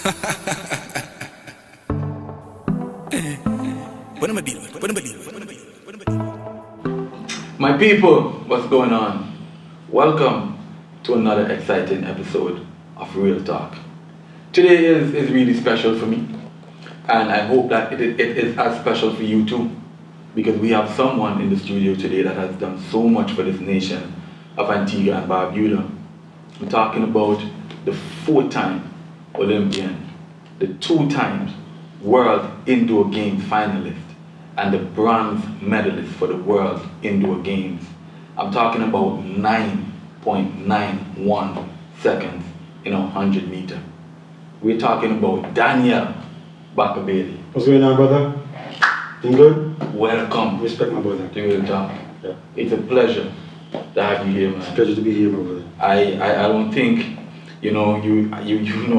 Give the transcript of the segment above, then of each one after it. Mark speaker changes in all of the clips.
Speaker 1: My people, what's going on? Welcome to another exciting episode of Real Talk. Today is really special for me, and I hope that it is as special for you too, because we have someone in the studio today that has done so much for this nation of Antigua and Barbuda. I'm talking about the 4-time Olympian, the 2 times World Indoor Games finalist, and the bronze medalist for the World Indoor Games. I'm talking about 9.91 seconds in a 100 meter. We're talking about Daniel Bakka Bailey.
Speaker 2: What's going on, brother? Doing good?
Speaker 1: Welcome.
Speaker 2: Respect my brother.
Speaker 1: To Real Talk.
Speaker 2: Yeah.
Speaker 1: It's a pleasure to have you here, man.
Speaker 2: It's a pleasure to be here, my brother.
Speaker 1: I don't think, you know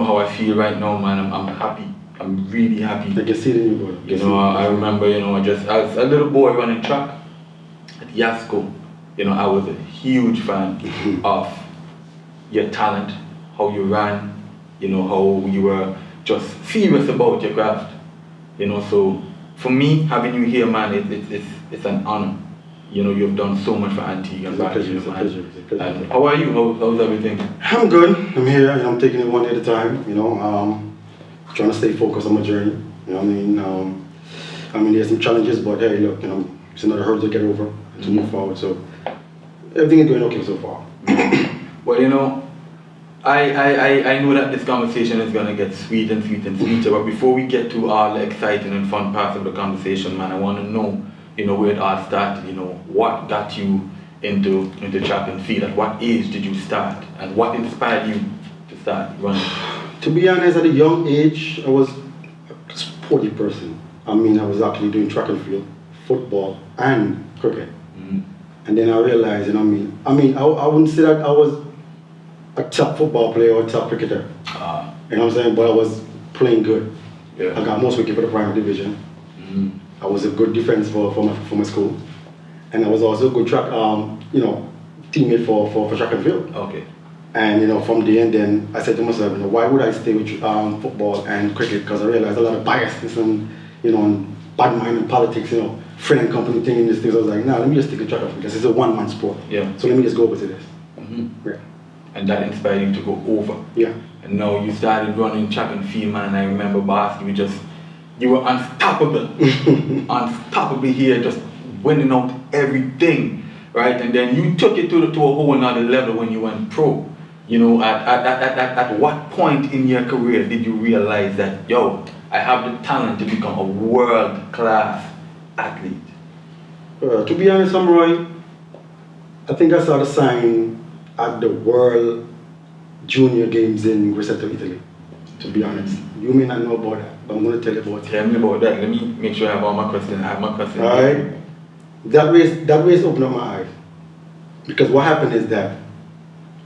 Speaker 1: how I feel right now, man. I'm happy. I'm really happy.
Speaker 2: I can see it in you, brother.
Speaker 1: I remember, just as a little boy running track at Yasco, I was a huge fan of your talent, how you ran, how you were just serious about your craft. So for me, having you here, man, it's an honor. You've done so much for Antigua.
Speaker 2: It's a pleasure.
Speaker 1: And how are you? How's everything?
Speaker 2: I'm good. I'm here. I'm taking it one day at a time. Trying to stay focused on my journey. There's some challenges, but hey, look, it's another hurdle to get over and to move forward. So everything is going okay so far.
Speaker 1: Well, I know that this conversation is gonna get sweet and sweeter. But before we get to all the exciting and fun parts of the conversation, man, I want to know, where it all started. What got you into track and field? At what age did you start? And what inspired you to start running?
Speaker 2: To be honest, at a young age, I was a sporty person. I was actually doing track and field, football, and cricket.
Speaker 1: Mm-hmm.
Speaker 2: And then I realized, I wouldn't say that I was a top football player or a top cricketer. You know what I'm saying? But I was playing good.
Speaker 1: Yeah.
Speaker 2: I got most wickets for the primary division.
Speaker 1: Mm-hmm.
Speaker 2: I was a good defense for my school. And I was also a good track, teammate for track and field.
Speaker 1: Okay.
Speaker 2: And from the end, then I said to myself, why would I stay with football and cricket? Because I realized a lot of biasness and and bad mind and politics, friend and company thing in these things. I was like, nah, let me just take a track of it because it's a one-man sport.
Speaker 1: Yeah.
Speaker 2: So let me just go over to this.
Speaker 1: Mm-hmm.
Speaker 2: Yeah.
Speaker 1: And that inspired you to go over.
Speaker 2: Yeah.
Speaker 1: And now you started running track and field, man. I remember, boss, you were unstoppable. Unstoppable here, just winning out everything, right? And then you took it to a whole another level when you went pro. At what point in your career did you realize that, I have the talent to become a world-class athlete?
Speaker 2: To be honest, Roy, I think I saw the sign at the World Junior Games in Grosseto, Italy. To be honest, you may not know about that, but I'm going to tell you about it.
Speaker 1: Tell me about that. Let me make sure I have all my questions.
Speaker 2: All right. That race opened up my eyes. Because what happened is that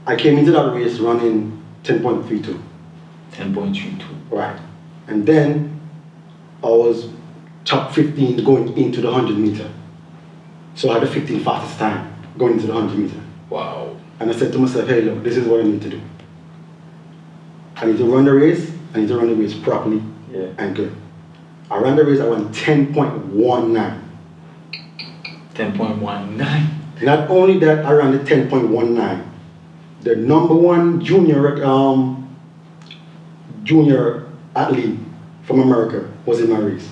Speaker 2: I came into that race running 10.32.
Speaker 1: 10.32.
Speaker 2: Right. And then I was top 15 going into the 100 meter. So I had the 15 fastest time going into the 100 meter.
Speaker 1: Wow.
Speaker 2: And I said to myself, hey, look, this is what I need to do. I need to run the race. I need to run the race properly and good. I ran the race, I went 10.19.
Speaker 1: 10.19.
Speaker 2: Not only that, I ran the 10.19. The number one junior athlete from America was in my race.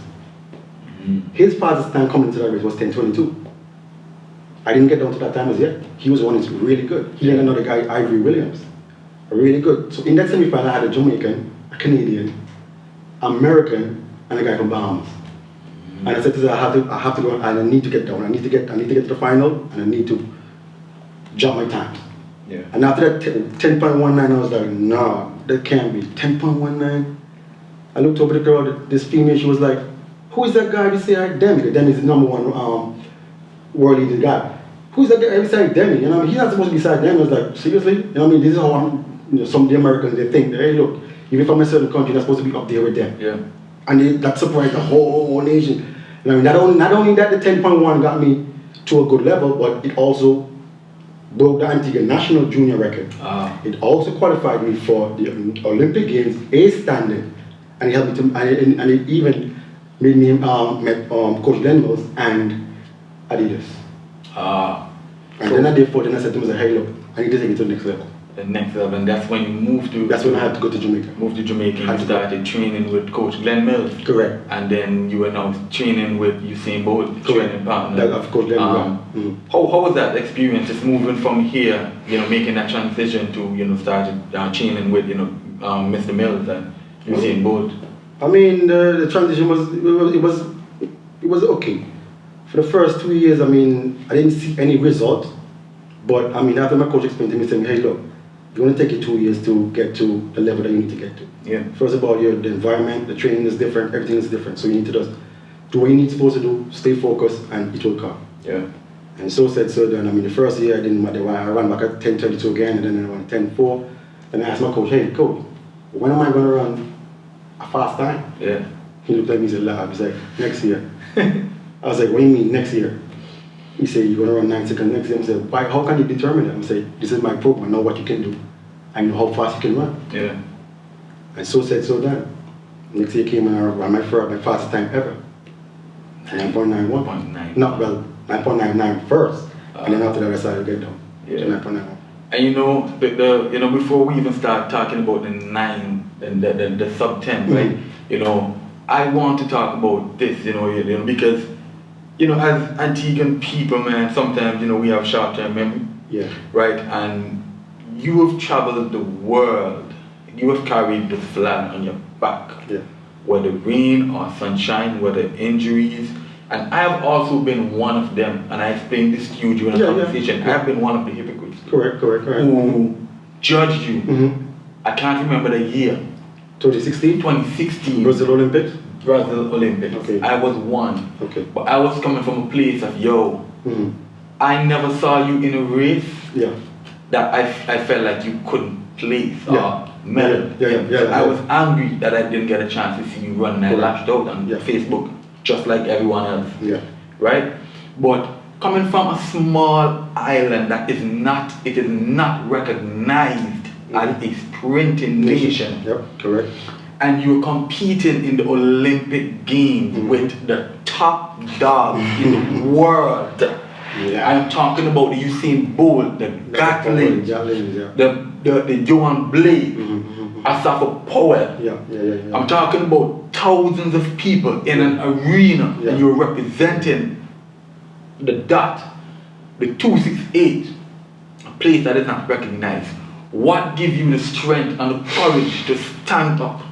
Speaker 1: Mm-hmm.
Speaker 2: His fastest time coming into that race was 10.22. I didn't get down to that time as yet. He was one who's really good. He and another guy, Ivory Williams, really good. So in that semi-final, I had a Jamaican, a Canadian, American, and a guy from Bahamas. Mm-hmm. And I said to them, I have to go and I need to get down. I need to get to the final, and I need to jump my times.
Speaker 1: Yeah.
Speaker 2: And after that 10.19, I was like, nah, that can't be. 10.19. I looked over the crowd, this female, she was like, who is that guy beside Demi? Demi is the number one world leading guy. Who's that guy beside Demi? He's not supposed to be beside Demi. I was like, seriously? This is how some of the Americans, they think, hey, look, even from a certain country, they're supposed to be up there with them.
Speaker 1: Yeah.
Speaker 2: And that surprised the whole nation. Not only that the 10.1 got me to a good level, but it also broke the Antigua national junior record. It also qualified me for the Olympic Games A standard And he helped me to, and he even made me met Coach Glenn Mills and Adidas. And then I did for, then I said to him, hey, look, I need to take it to the next level.
Speaker 1: The next level, and that's when you moved to.
Speaker 2: That's when I had to go to Jamaica.
Speaker 1: Moved to Jamaica and you started training with Coach Glenn Mills.
Speaker 2: Correct.
Speaker 1: And then you were now training with Usain Bolt, training partner.
Speaker 2: That, of course, Glenn
Speaker 1: How was that experience, just moving from here, making that transition to, started training with, Mr. Mills and Usain Bolt?
Speaker 2: I mean, the transition was okay. For the first 2 years, I mean, I didn't see any result. But I mean, after my coach explained to me, saying, hey, look, it's going to take you 2 years to get to the level that you need to get to.
Speaker 1: Yeah.
Speaker 2: First of all, the environment, the training is different, everything is different. So you need to just do what you need supposed to do, stay focused, and it will come.
Speaker 1: Yeah.
Speaker 2: And so said, so done. I mean, the first year I didn't matter why I ran back at 10:32 again, and then I ran 10:4. And I asked my coach, hey, coach, when am I going to run a fast time?
Speaker 1: Yeah.
Speaker 2: He looked at me and said, laugh. He's like, next year. I was like, what do you mean next year? He said, you're going to run 9 seconds next year. I said, why? How can you determine that? I said, this is my program. I know what you can do. I know how fast you can run.
Speaker 1: Yeah.
Speaker 2: And so said, so done. Next year came and I ran my fastest time ever. 9.91.
Speaker 1: 9.9.
Speaker 2: No, well, 9.99 first. And then after that I started to get down.
Speaker 1: Yeah.
Speaker 2: To 9.91.
Speaker 1: And the before we even start talking about the 9 and the sub 10, right? I want to talk about this, because as Antiguan people, man, sometimes, we have short-term memory.
Speaker 2: Yeah.
Speaker 1: Right? And you have traveled the world. You have carried the flag on your back.
Speaker 2: Yeah.
Speaker 1: Whether rain or sunshine, whether injuries. And I have also been one of them. And I explained this to you during the conversation.
Speaker 2: Yeah.
Speaker 1: I have been one of the hypocrites.
Speaker 2: Correct.
Speaker 1: Who judged you.
Speaker 2: Mm-hmm.
Speaker 1: I can't remember the year.
Speaker 2: 2016?
Speaker 1: 2016.
Speaker 2: Brazil Olympics?
Speaker 1: Brazil Olympics.
Speaker 2: Okay.
Speaker 1: I was one.
Speaker 2: Okay.
Speaker 1: But I was coming from a place of, I never saw you in a race that I felt like you couldn't place or medal. I was angry that I didn't get a chance to see you run, and I lashed out on Facebook just like everyone else.
Speaker 2: Yeah.
Speaker 1: Right? But coming from a small island that is not recognized as a sprinting nation.
Speaker 2: Yep, correct.
Speaker 1: And you're competing in the Olympic Games with the top dogs in the world.
Speaker 2: Yeah.
Speaker 1: I'm talking about the Usain Bolt, the Gatlin, the Johan Blake, Asafa Powell.
Speaker 2: Yeah.
Speaker 1: I'm talking about thousands of people in an arena, and you're representing the dot, the 268, a place that is not recognized. What gives you the strength and the courage to stand up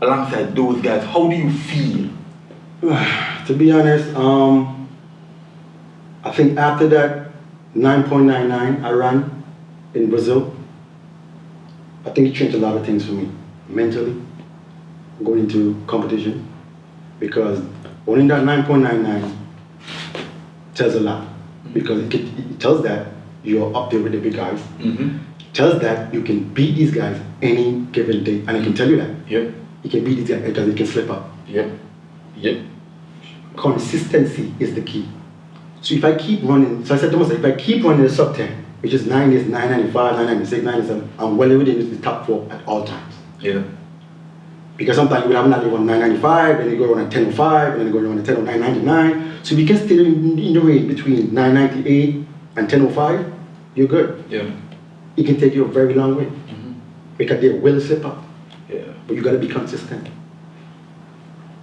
Speaker 1: alongside those guys? How do you feel?
Speaker 2: To be honest, I think after that 9.99 I ran in Brazil, I think it changed a lot of things for me mentally going into competition, because only that 9.99 tells a lot, because it tells that you're up there with the big guys. Tells that you can beat these guys any given day, and I can tell you that.
Speaker 1: Yep.
Speaker 2: You can beat these guys because they can slip up.
Speaker 1: Yep.
Speaker 2: Consistency is the key. So if I keep running, so I said to myself, if I keep running the sub 10, which is 9 is 995, 996, 997, I'm well within the top 4 at all times.
Speaker 1: Yeah.
Speaker 2: Because sometimes you would have not even 995, then you go around 1005, and then you go around 999. So if you can stay in the range between 998 and 1005, you're good.
Speaker 1: Yeah.
Speaker 2: It can take you a very long way. Because they will slip up.
Speaker 1: Yeah.
Speaker 2: But you gotta be consistent.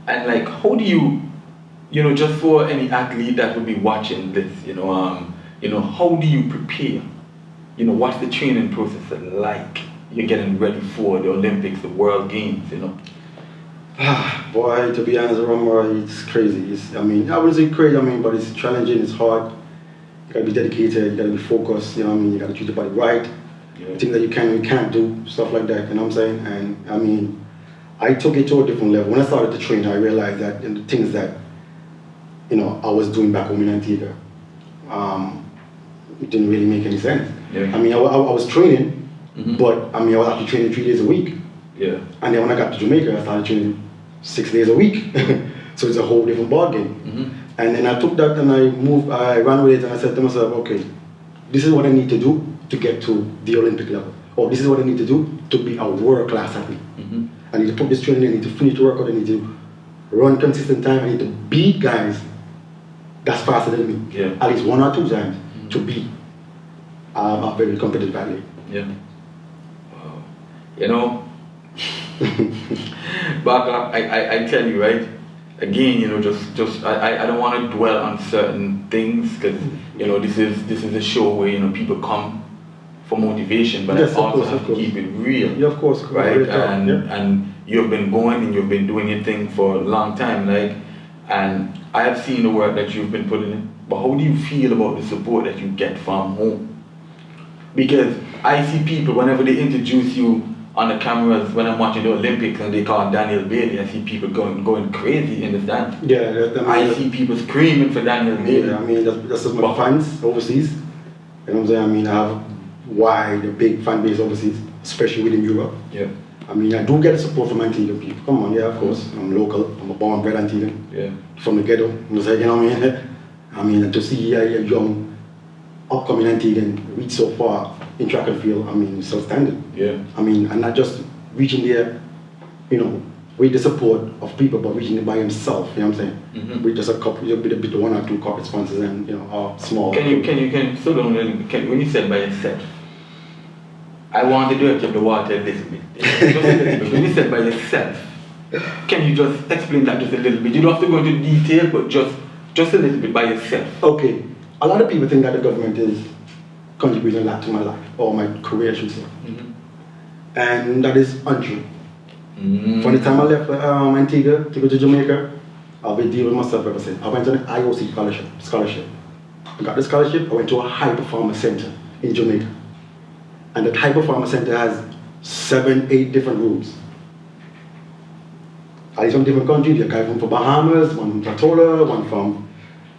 Speaker 1: And like, how do you, just for any athlete that would be watching this, how do you prepare? What's the training process like? You're getting ready for the Olympics, the World Games,
Speaker 2: Boy, to be honest, Romar, it's crazy. I wouldn't say crazy, but it's challenging, it's hard. You gotta be dedicated, you gotta be focused, you gotta treat your body right. Things that you can and can't do, stuff like that, And I took it to a different level. When I started to train, I realized that the things that, I was doing back home in Antigua, it didn't really make any sense.
Speaker 1: Yeah.
Speaker 2: I was training, but I was actually training 3 days a week.
Speaker 1: Yeah.
Speaker 2: And then when I got to Jamaica, I started training 6 days a week. So it's a whole different ball game. And then I took that and I ran with it, and I said to myself, okay, this is what I need to do to get to the Olympic level. Or this is what I need to do to be a world-class athlete. And I need to put this training in, I need to finish the workout, I need to run consistent time, I need to beat guys that's faster than me.
Speaker 1: Yeah.
Speaker 2: At least 1 or 2 times to beat a very competitive athlete.
Speaker 1: Yeah. Wow. You know, Bakka, I tell you, right? Again, you know, just I don't want to dwell on certain things because you know this is a show where you know people come for motivation, but
Speaker 2: yes,
Speaker 1: I also
Speaker 2: course,
Speaker 1: have to keep it real.
Speaker 2: Yeah, of course.
Speaker 1: Right? And you've been going and you've been doing your thing for a long time, like, and I have seen the work that you've been putting in. But how do you feel about the support that you get from home? Because I see people whenever they introduce you on the cameras when I'm watching the Olympics and they call Daniel Bailey, I see people going crazy in the stand.
Speaker 2: Yeah,
Speaker 1: I see people screaming for Daniel Bailey.
Speaker 2: Yeah, I mean that's just my fans overseas. You know what I'm saying? I mean I have wide a big fan base overseas, especially within Europe.
Speaker 1: Yeah.
Speaker 2: I mean I do get the support from Antigua people. Come on, yeah, of course. I'm local. I'm a born and bred Antiguan.
Speaker 1: Yeah.
Speaker 2: From the ghetto. You know what I mean? I mean to see a young upcoming Antiguan reach so far in track and field, I mean it's outstanding.
Speaker 1: Yeah.
Speaker 2: I mean and not just reaching there, you know, with the support of people, but reaching it by himself, you know what I'm saying?
Speaker 1: Mm-hmm.
Speaker 2: With just a couple, with a bit of 1 or 2 corporate sponsors and, you know, small.
Speaker 1: Can you slow down a little bit? When you said by yourself, I want to dirty up the water a little bit. Just a little bit. When you said by yourself, can you just explain that just a little bit? You don't have to go into detail, but just a little bit by yourself.
Speaker 2: Okay. A lot of people think that the government is contributing a lot to my life, or my career, I should say.
Speaker 1: Mm-hmm.
Speaker 2: And that is untrue.
Speaker 1: Mm-hmm.
Speaker 2: From the time I left Antigua to go to Jamaica, I've been dealing with myself ever since. I went on an IOC scholarship. I got the scholarship, I went to a high performance center in Jamaica. And that high performance center has 7, 8 different rooms. At least from different countries. There are guys from Bahamas, one from Tortola, one from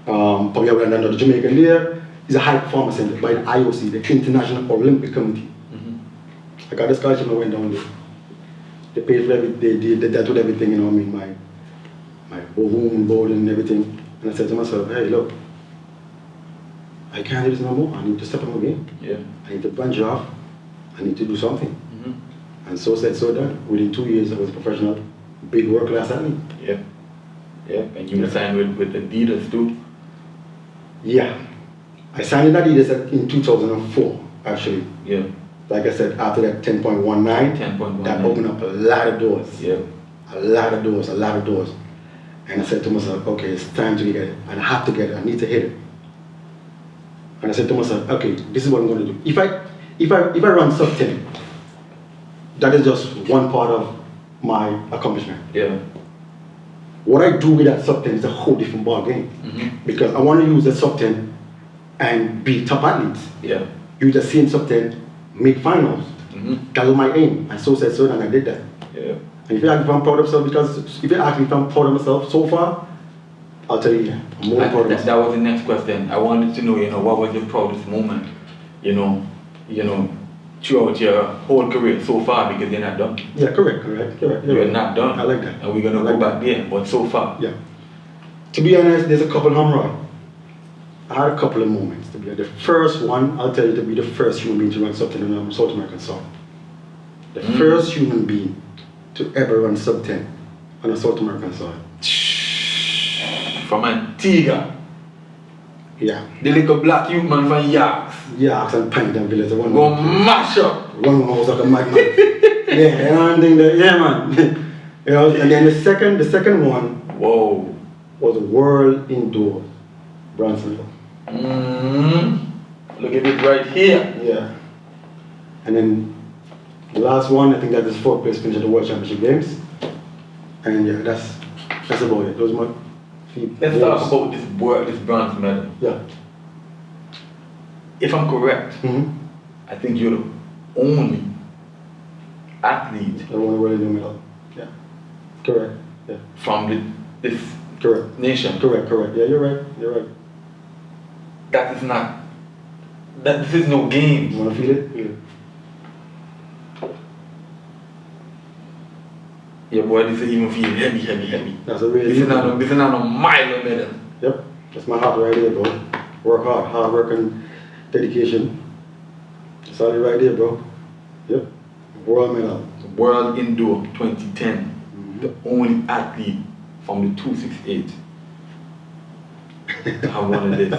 Speaker 2: probably another Jamaican there. It's a high performance center by the IOC, the International Olympic Committee.
Speaker 1: Mm-hmm.
Speaker 2: I got the scholarship and I went down there. They paid for everything, they did everything, you know, I mean, my room and board and everything. And I said to myself, hey, look, I can't do this no more. I need to step up my game.
Speaker 1: Yeah.
Speaker 2: I need to branch off. I need to do something.
Speaker 1: Mm-hmm.
Speaker 2: And so said, so done. Within 2 years, I was a professional, big world-class athlete.
Speaker 1: Yeah. Yeah. And you signed with Adidas too?
Speaker 2: Yeah. I signed with Adidas in 2004, actually.
Speaker 1: Yeah.
Speaker 2: Like I said, after that 10.19, that opened up a lot of doors.
Speaker 1: Yeah.
Speaker 2: A lot of doors. And I said to myself, okay, it's time to get it. And I have to get it. I need to hit it. And I said to myself, okay, this is what I'm going to do. If I run sub 10, that is just one part of my accomplishment.
Speaker 1: Yeah.
Speaker 2: What I do with that sub 10 is a whole different ball game.
Speaker 1: Mm-hmm.
Speaker 2: Because I want to use the sub 10 and be top athletes.
Speaker 1: Yeah.
Speaker 2: Use the same sub 10, make finals.
Speaker 1: Mm-hmm.
Speaker 2: That was my aim. And so said so, and I did that.
Speaker 1: Yeah.
Speaker 2: And if you ask me if I'm proud of myself, because if you ask me if I'm proud of myself so far, I'll tell you, yeah, I'm more proud of myself.
Speaker 1: That was the next question. I wanted to know, you know, what was your proudest moment, you know, throughout your whole career so far, because you're not done.
Speaker 2: Yeah, correct.
Speaker 1: You're not done.
Speaker 2: I like that.
Speaker 1: And we're going to go back there, but so far.
Speaker 2: Yeah. To be honest, there's a couple home runs. I had a couple of moments. To be honest. The first one, I'll tell you, to be the first human being to run something on a South American soil. The first human being to ever run sub 10 on a South American soil.
Speaker 1: From Antigua.
Speaker 2: Yeah.
Speaker 1: The little black youth man from Yaks.
Speaker 2: Yaks and Pint and Village.
Speaker 1: Go mash up.
Speaker 2: One was like a madman. Yeah, and I think that, yeah, man. You know, and then the second one.
Speaker 1: Whoa.
Speaker 2: Was World Indoor Bransonville.
Speaker 1: Look at it right here.
Speaker 2: Yeah. And then the last one, I think that is 4th place finish at the World Championship Games. And yeah, that's about it. Those are my feet.
Speaker 1: Let's talk about this bronze medal.
Speaker 2: Yeah.
Speaker 1: If I'm correct, I think you're the only athlete
Speaker 2: that won a World Indoor medal. Yeah. Correct. Yeah.
Speaker 1: From this
Speaker 2: correct
Speaker 1: nation.
Speaker 2: Correct. Yeah, you're right.
Speaker 1: This is no game.
Speaker 2: You wanna feel it? Yeah.
Speaker 1: Yeah, boy, this is even feel heavy.
Speaker 2: That's a really
Speaker 1: this is not a mile medal.
Speaker 2: Yep. That's my heart right there, bro. Work hard work and dedication. That's all right there, bro. Yep. World medal.
Speaker 1: World Indoor 2010. The only athlete from the 268 to have one of this.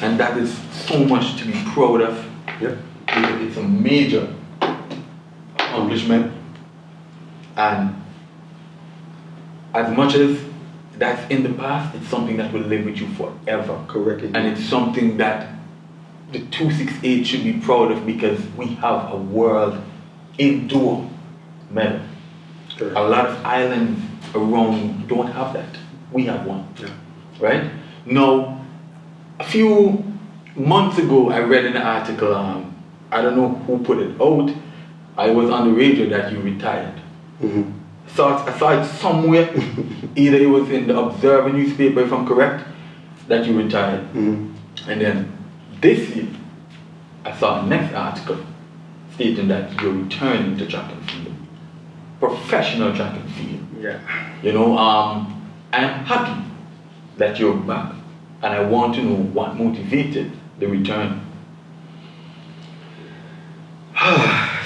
Speaker 1: And that is so much to be proud of.
Speaker 2: Yep.
Speaker 1: It's a major accomplishment. And as much as that's in the past, it's something that will live with you forever.
Speaker 2: Correct.
Speaker 1: And it's something that the 268 should be proud of because we have a world indoor medal.
Speaker 2: Correct.
Speaker 1: A lot of islands around don't have that. We have one.
Speaker 2: Yeah.
Speaker 1: Right? Now, a few months ago, I read in an article, I don't know who put it out, I was on the radio that you retired.
Speaker 2: Mm-hmm.
Speaker 1: I saw it somewhere, either it was in the Observer newspaper, if I'm correct, that you retired.
Speaker 2: Mm-hmm.
Speaker 1: And then this year, I saw the next article stating that you're returning to track and field. Professional track and field.
Speaker 2: Yeah.
Speaker 1: You know, I'm happy that you're back, and I want to know what motivated the return.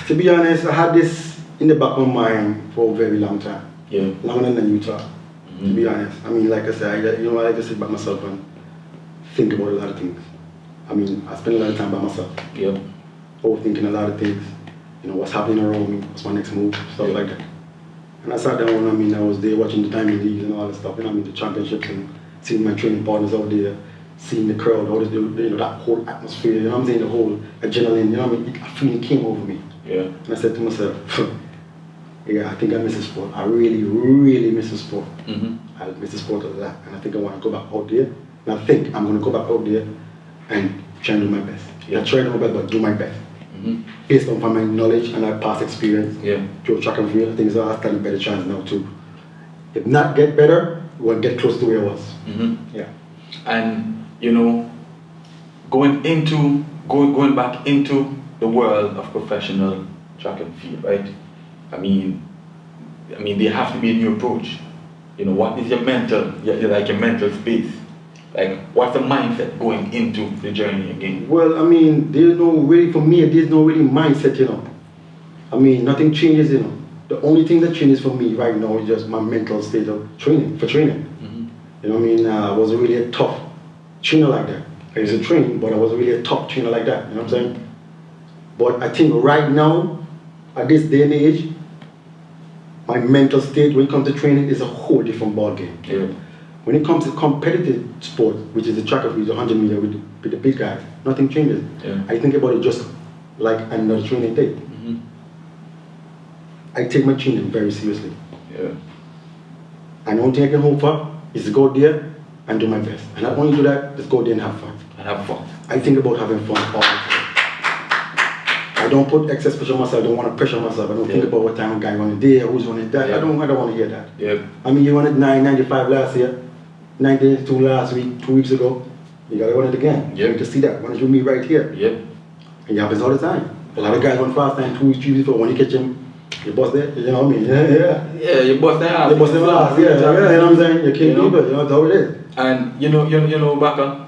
Speaker 2: To be honest, I had this in the back of my mind for a very long time.
Speaker 1: Yeah.
Speaker 2: Longer than you talk. To be honest, I mean, like I said, I like to sit by myself and think about a lot of things. I mean, I spend a lot of time by myself.
Speaker 1: Yeah.
Speaker 2: Overthinking a lot of things. You know, what's happening around me, what's my next move, stuff like that. And I sat down, I mean, I was there watching the Diamond Leagues and all that stuff, you know, I mean, the championships and seeing my training partners out there, seeing the crowd, how they do, you know, that whole atmosphere, you know what I'm saying, the whole adrenaline, you know what I mean, a feeling came over me.
Speaker 1: Yeah.
Speaker 2: And I said to myself, yeah, I think I miss the sport. I really, really miss the sport.
Speaker 1: Mm-hmm.
Speaker 2: I miss the sport a lot, and I think I want to go back out there. And I think I'm going to go back out there and try and do my best.
Speaker 1: Yeah.
Speaker 2: Not try to do my best, but do my best.
Speaker 1: Mm-hmm.
Speaker 2: Based on my knowledge and my past experience,
Speaker 1: Yeah.
Speaker 2: through track and field, I think I'll stand a better chance now too. If not get better, we'll get close to where I was.
Speaker 1: Mm-hmm.
Speaker 2: Yeah.
Speaker 1: And you know, going back into the world of professional track and field, right? I mean, there has to be a new approach. You know, what is your mental space? Like, what's the mindset going into the journey again?
Speaker 2: Well, I mean, there's no really mindset, you know. I mean, nothing changes, you know. The only thing that changes for me right now is just my mental state of training.
Speaker 1: Mm-hmm.
Speaker 2: You know what I mean? I wasn't really a tough trainer like that. I used to train, but I wasn't really a top trainer like that, you know what I'm saying? But I think right now, at this day and age, my mental state when it comes to training is a whole different ballgame.
Speaker 1: Yeah.
Speaker 2: When it comes to competitive sport, which is the track and field, 100 meter with the big guys, nothing changes.
Speaker 1: Yeah.
Speaker 2: I think about it just like another training day.
Speaker 1: Mm-hmm.
Speaker 2: I take my training very seriously.
Speaker 1: Yeah.
Speaker 2: And the only thing I can hope for is to go there and do my best. And not only do that, just go there and have fun.
Speaker 1: And have fun.
Speaker 2: I think about having fun all the time. I don't put excess pressure on myself. I don't want to pressure myself. I don't think about what time a guy running there, who's running that.
Speaker 1: Yeah.
Speaker 2: I don't want to hear that.
Speaker 1: Yeah.
Speaker 2: I mean, you wanted 995 last year, 992 last week, 2 weeks ago. You gotta run it again.
Speaker 1: Yeah.
Speaker 2: You need to see that. Run it with me right here.
Speaker 1: Yeah.
Speaker 2: And it happens all the time. A lot of guys run fast and 2 weeks, 3 weeks before. When you catch him, you bust there. You know what I mean? Yeah.
Speaker 1: Yeah, you bust their ass.
Speaker 2: You bust them last. Yeah. You know what I'm saying? You kill people. You know that's how it is.
Speaker 1: And you know, Bakka,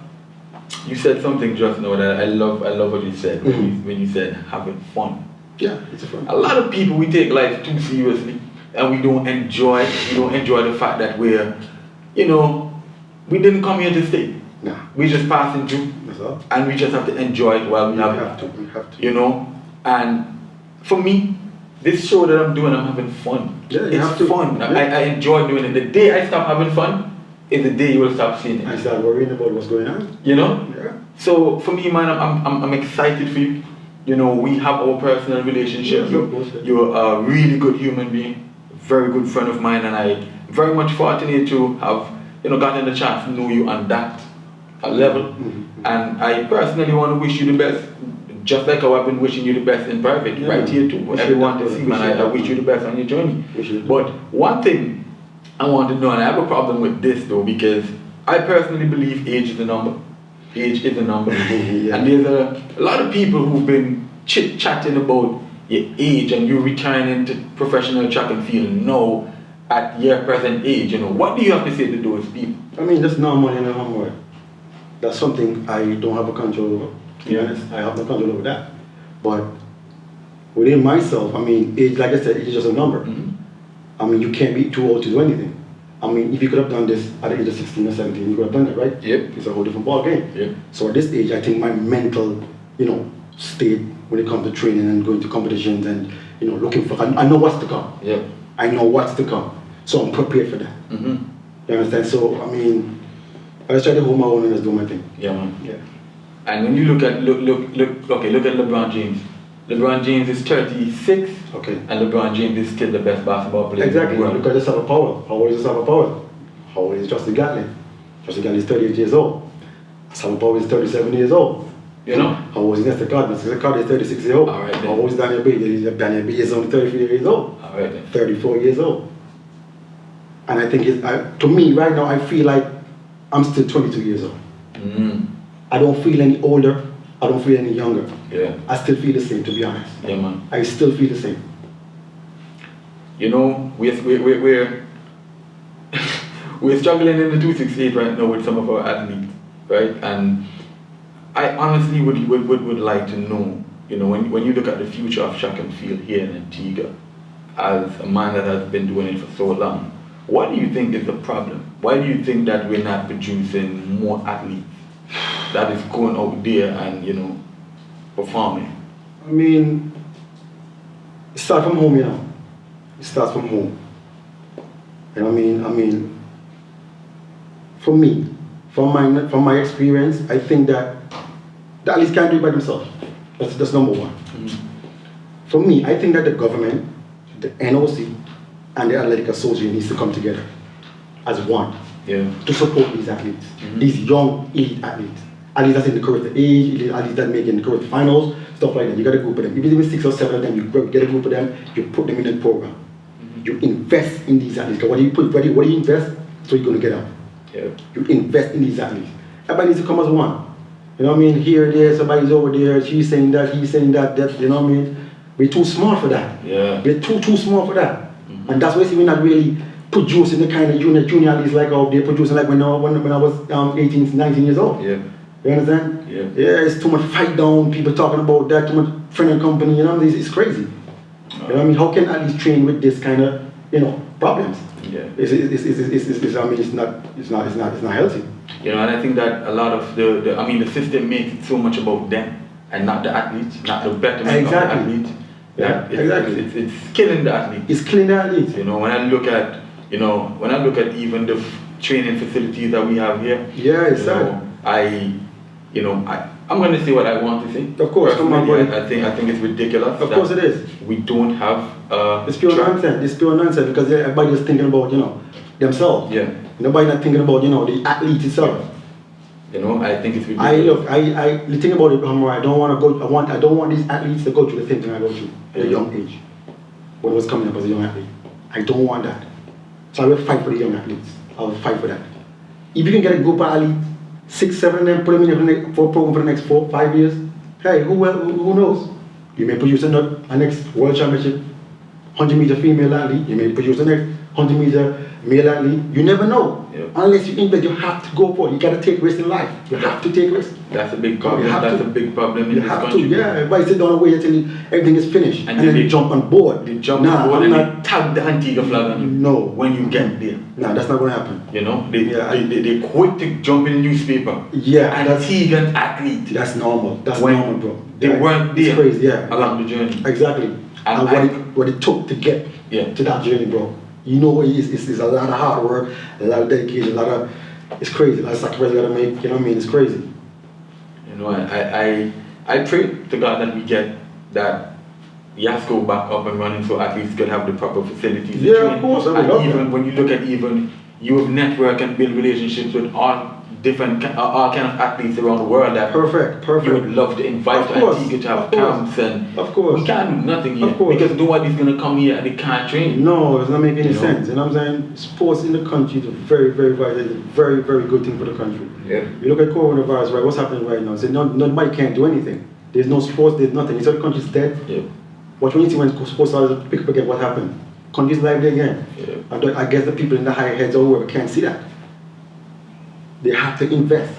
Speaker 1: you said something just now that I love what you said when you said having fun.
Speaker 2: Yeah, it's fun.
Speaker 1: A lot of people, we take life too seriously and we don't enjoy the fact that we're, you know, we didn't come here to stay.
Speaker 2: Nah.
Speaker 1: We just passing through.
Speaker 2: That's all.
Speaker 1: And we just have to enjoy it while we have it.
Speaker 2: We have to.
Speaker 1: You know? And for me, this show that I'm doing, I'm having fun.
Speaker 2: Yeah, you
Speaker 1: it's
Speaker 2: have to.
Speaker 1: fun.
Speaker 2: Yeah.
Speaker 1: I enjoy doing it. The day I stop having fun is the day you will stop seeing
Speaker 2: I
Speaker 1: it.
Speaker 2: start worrying about what's going on.
Speaker 1: You know?
Speaker 2: Yeah.
Speaker 1: So for me, man, I'm excited for you. You know, we have our personal relationship.
Speaker 2: Yeah, of course, yeah.
Speaker 1: You're a really good human being, very good friend of mine, and I very much fortunate to have, you know, gotten the chance to know you on that level.
Speaker 2: Mm-hmm.
Speaker 1: And I personally want to wish you the best, just like how I've been wishing you the best in private,
Speaker 2: Yeah.
Speaker 1: right here too.
Speaker 2: Wish
Speaker 1: Everyone
Speaker 2: you
Speaker 1: to
Speaker 2: that,
Speaker 1: see,
Speaker 2: wish
Speaker 1: man.
Speaker 2: you
Speaker 1: I
Speaker 2: that,
Speaker 1: wish you the best on your journey.
Speaker 2: Wish you the
Speaker 1: But one thing I want to know, and I have a problem with this though, because I personally believe age is a number. Age is a number.
Speaker 2: Yeah.
Speaker 1: And there's a lot of people who've been chit-chatting about your age and you retiring into professional track and field now at your present age. You know, what do you have to say to those people?
Speaker 2: I mean, that's normal in a way. That's something I don't have a control over. To be honest, I have no control over that. But within myself, I mean, age, like I said, age is just a number.
Speaker 1: Mhm.
Speaker 2: I mean, you can't be too old to do anything. I mean, if you could have done this at the age of 16 or 17, you could have done it, right?
Speaker 1: Yep.
Speaker 2: It's a whole different ball game.
Speaker 1: Yep.
Speaker 2: So at this age, I think my mental, state when it comes to training and going to competitions and, looking for, I know what's to come.
Speaker 1: Yep.
Speaker 2: I know what's to come. So I'm prepared for that.
Speaker 1: Mm-hmm.
Speaker 2: You understand? So, I mean, I just try to hold my own and just do my thing.
Speaker 1: Yeah, man.
Speaker 2: Yeah.
Speaker 1: And when you look at look at LeBron James. LeBron James is 36,
Speaker 2: Okay.
Speaker 1: and LeBron James is still the best basketball player
Speaker 2: Exactly,
Speaker 1: in the world.
Speaker 2: because it's have a power. How old is have a power? How old is Justin Gatlin? Justin Gatlin is 38 years old. Sam Power is 37 years old.
Speaker 1: You know?
Speaker 2: How old is Nestor Card? Nestor Card is 36 years old.
Speaker 1: All right, then.
Speaker 2: How old is Daniel Bailey? Daniel Bailey is only 34 years old.
Speaker 1: All right then.
Speaker 2: 34 years old. And I think to me right now, I feel like I'm still 22 years old.
Speaker 1: Mm.
Speaker 2: I don't feel any older. I don't feel any younger.
Speaker 1: Yeah.
Speaker 2: I still feel the same, to be honest.
Speaker 1: Yeah, man.
Speaker 2: I still feel the same.
Speaker 1: You know, we're we're struggling in the 268 right now with some of our athletes, right? And I honestly would like to know, when you look at the future of track and field here in Antigua, as a man that has been doing it for so long, what do you think is the problem? Why do you think that we're not producing more athletes that is going out there and, performing?
Speaker 2: I mean, it starts from home, It starts from home. And I mean, for me, from my experience, I think that the athletes can't do it by themselves. That's number one.
Speaker 1: Mm-hmm.
Speaker 2: For me, I think that the government, the NOC, and the Athletic Association needs to come together as one to support these athletes, these young elite athletes. Athletes that's in the correct age, athletes that make in the correct finals, stuff like that. You got a group of them. If it's even 6 or 7 of them, you get a group of them, you put them in the program. You invest in these athletes. Because what do you invest? So you're going to get out.
Speaker 1: Yeah.
Speaker 2: You invest in these athletes. Everybody needs to come as one. You know what I mean? Here, there, somebody's over there, she's saying that, he's saying that, you know what I mean? We're too small for that.
Speaker 1: Yeah.
Speaker 2: We're too small for that. And that's why we're not really producing the kind of junior athletes like they're producing like when I was 18, 19 years old.
Speaker 1: Yeah.
Speaker 2: You understand?
Speaker 1: Yeah.
Speaker 2: Yeah, it's too much fight down, people talking about that, too much friend and company, it's crazy. You know what I mean? How can athletes train with this kind of, problems?
Speaker 1: Yeah.
Speaker 2: It's not healthy.
Speaker 1: And I think that a lot of the system makes it so much about them and not the athletes, not the betterment of the athlete.
Speaker 2: Yeah, exactly.
Speaker 1: It's killing the athlete.
Speaker 2: It's killing the athletes.
Speaker 1: When I look at even the training facilities that we have here.
Speaker 2: Yeah, it's sad.
Speaker 1: I'm going to say what I want to say.
Speaker 2: Of course, come on, boy.
Speaker 1: I think it's ridiculous.
Speaker 2: Of course it is.
Speaker 1: We don't have.
Speaker 2: It's pure nonsense. It's pure nonsense because everybody's thinking about themselves.
Speaker 1: Yeah.
Speaker 2: Nobody not thinking about the athlete itself.
Speaker 1: I think it's ridiculous.
Speaker 2: The thing about it, I don't want to go. I don't want these athletes to go through the same thing I go through at a young age. When I was coming up as a young athlete, I don't want that. So I will fight for the young athletes. I will fight for that. If you can get a group of athletes, 6, 7 of them, put them in for a program for the next 4, 5 years. Hey, who knows? You may produce a next World Championship, 100-meter female athlete. You may produce the next 100-meter male athlete. You never know.
Speaker 1: Yep.
Speaker 2: Unless you invest, you have to go for it. You got to take risks in life. You have to take risks.
Speaker 1: That's a big problem. That's a big problem in
Speaker 2: you
Speaker 1: this
Speaker 2: have
Speaker 1: country.
Speaker 2: To, yeah. Everybody sit down and wait until everything is finished, and then they jump on board.
Speaker 1: They jump on board and they tag the Antigua flag on you.
Speaker 2: No.
Speaker 1: When you get there.
Speaker 2: No, that's not going to happen.
Speaker 1: They quit to jump in the newspaper.
Speaker 2: Yeah.
Speaker 1: Antiguan athlete.
Speaker 2: That's normal. That's
Speaker 1: when
Speaker 2: normal, bro.
Speaker 1: They weren't there.
Speaker 2: It's crazy, yeah.
Speaker 1: Along the journey.
Speaker 2: Exactly. And what it took to get to that journey, bro. It's a lot of hard work, a lot of dedication, it's crazy. A lot of sacrifice you gotta make. It's crazy.
Speaker 1: I pray to God that we get that Yasco back up and running so athletes can have the proper facilities.
Speaker 2: Yeah, of course.
Speaker 1: When you look at you have network and build relationships with all kind of athletes around the world that
Speaker 2: perfect.
Speaker 1: You would love to invite Antigua to have camps and
Speaker 2: of course.
Speaker 1: We can't do nothing here because nobody's gonna come here and they can't train.
Speaker 2: No, it's not making any sense. You know what I'm saying? Sports in the country is a very, very vital, it's a very, very good thing for the country.
Speaker 1: Yeah.
Speaker 2: You look at coronavirus, right? What's happening right now? Nobody can't do anything. There's no sports, there's nothing. You said the country's dead.
Speaker 1: Yeah.
Speaker 2: What when you see when sports started to pick up again, what happened? Country's lively again.
Speaker 1: Yeah.
Speaker 2: I guess the people in the higher heads or whoever can't see that. They have to invest.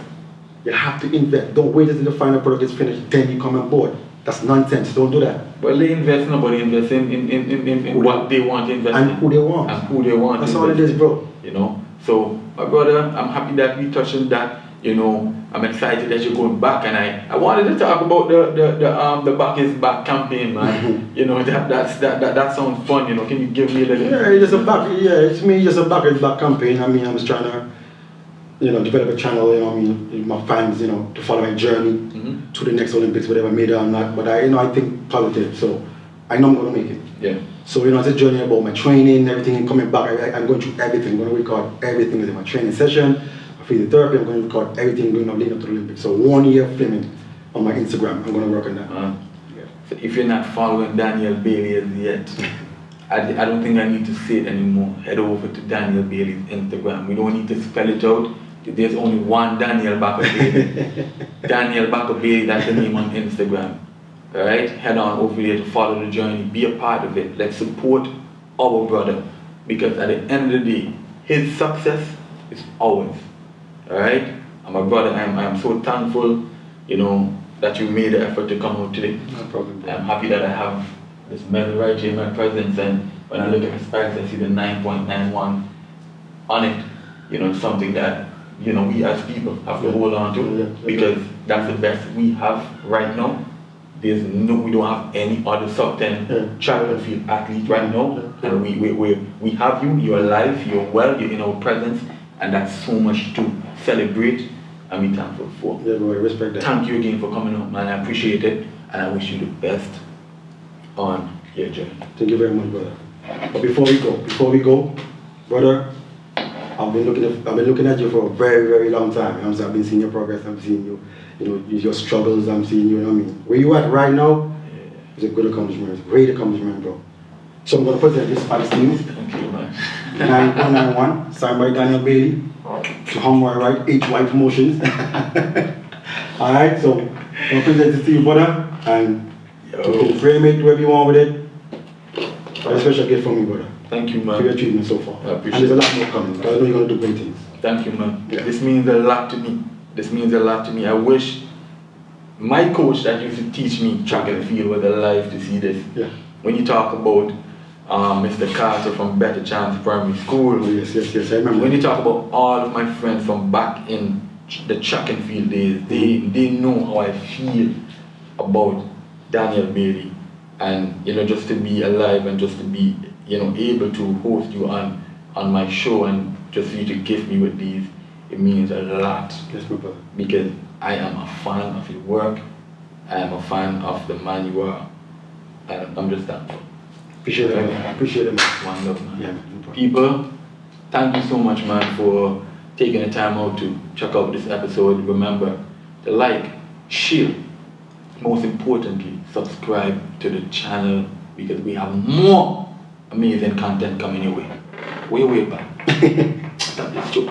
Speaker 2: You have to invest. Don't wait until the final product is finished, then you come on board. That's nonsense. Don't do that.
Speaker 1: Well, they invest, nobody invests in what they want to invest
Speaker 2: And
Speaker 1: in.
Speaker 2: who they want.
Speaker 1: And who they want.
Speaker 2: That's all it is, bro.
Speaker 1: You know. So, my brother, I'm happy that we touched on that. You know, I'm excited that you're going back, and I wanted to talk about the Back is Back campaign, man. You know, that sounds fun. You know, can you give me a little?
Speaker 2: Yeah, it's just a back. Yeah, it's me. Just a Back is Back campaign. I mean, I was trying to, you know, develop a channel. You know, I mean, my fans, you know, to follow my journey to the next Olympics, whatever I made it or not. But I, you know, I think positive, so I know I'm gonna make it.
Speaker 1: Yeah.
Speaker 2: So, you know, it's a journey about my training, everything, and coming back. I'm going through everything. I'm going to record everything in my training session, my physiotherapy. I'm going to record everything leading up to the Olympics. So 1 year filming on my Instagram. I'm going to work on that.
Speaker 1: Yeah. So if you're not following Daniel Bailey as yet, I don't think I need to say it anymore. Head over to Daniel Bailey's Instagram. We don't need to spell it out. There's only one Daniel Bakka Bailey. Daniel Bakka Bailey, that's the name on Instagram. Alright, head on over there to follow the journey, be a part of it. Let's support our brother, because at the end of the day, his success is ours. Alright, and my brother, I am so thankful, you know, that you made the effort to come out today.
Speaker 2: No problem.
Speaker 1: I'm happy that I have this medal right here in my presence, and when I look at the specs, I see the 9.91 on it. You know, something that, you know, we as people have to hold on to, because that's the best we have right now. We don't have any other sub 10 track and field athlete right now, and we have you. You're alive, you're well, you're in our presence, and that's so much to celebrate and be thankful for.
Speaker 2: Yeah, bro, I respect that.
Speaker 1: Thank you again for coming up, man. I appreciate it, and I wish you the best on your journey.
Speaker 2: Thank you very much, brother. But before we go, brother, I've been looking at you for a very, very long time. You know what I'm saying? I've been seeing your progress. I'm seeing you, you know, your struggles. I'm seeing you. You know what I mean? Where you at right now is a good accomplishment. It's a great accomplishment, bro. So I'm gonna present this as to you.
Speaker 1: Thank you, man.
Speaker 2: 9191, signed by Daniel Bailey. To Humway Right, HY Promotions. All right, so I'm gonna present this to you, brother, and you can frame it wherever you want with it. A special gift from me, brother.
Speaker 1: Thank you, man.
Speaker 2: For your treatment so far.
Speaker 1: I appreciate
Speaker 2: and there's a lot more coming. I know you're going to do great things.
Speaker 1: Thank you, man.
Speaker 2: Yeah.
Speaker 1: This means a lot to me. This means a lot to me. I wish my coach that used to teach me track and field was alive to see this.
Speaker 2: Yeah.
Speaker 1: When you talk about Mr. Carter from Better Chance Primary School.
Speaker 2: Oh, yes, I remember.
Speaker 1: When you talk about all of my friends from back in the track and field days, they know how I feel about Daniel Bailey. And, you know, just to be alive and just to be, you know, able to host you on my show, and just for you to gift me with these, it means a lot.
Speaker 2: Yes, my brother.
Speaker 1: Because I am a fan of your work, I am a fan of the man you are, and I'm just thankful.
Speaker 2: Appreciate it, man. Appreciate it, man.
Speaker 1: One love, man.
Speaker 2: Yeah, man. No problem.
Speaker 1: People, thank you so much, man, for taking the time out to check out this episode. Remember to like, share, most importantly, subscribe to the channel, because we have more amazing content coming your way. Way back. Stop this joke.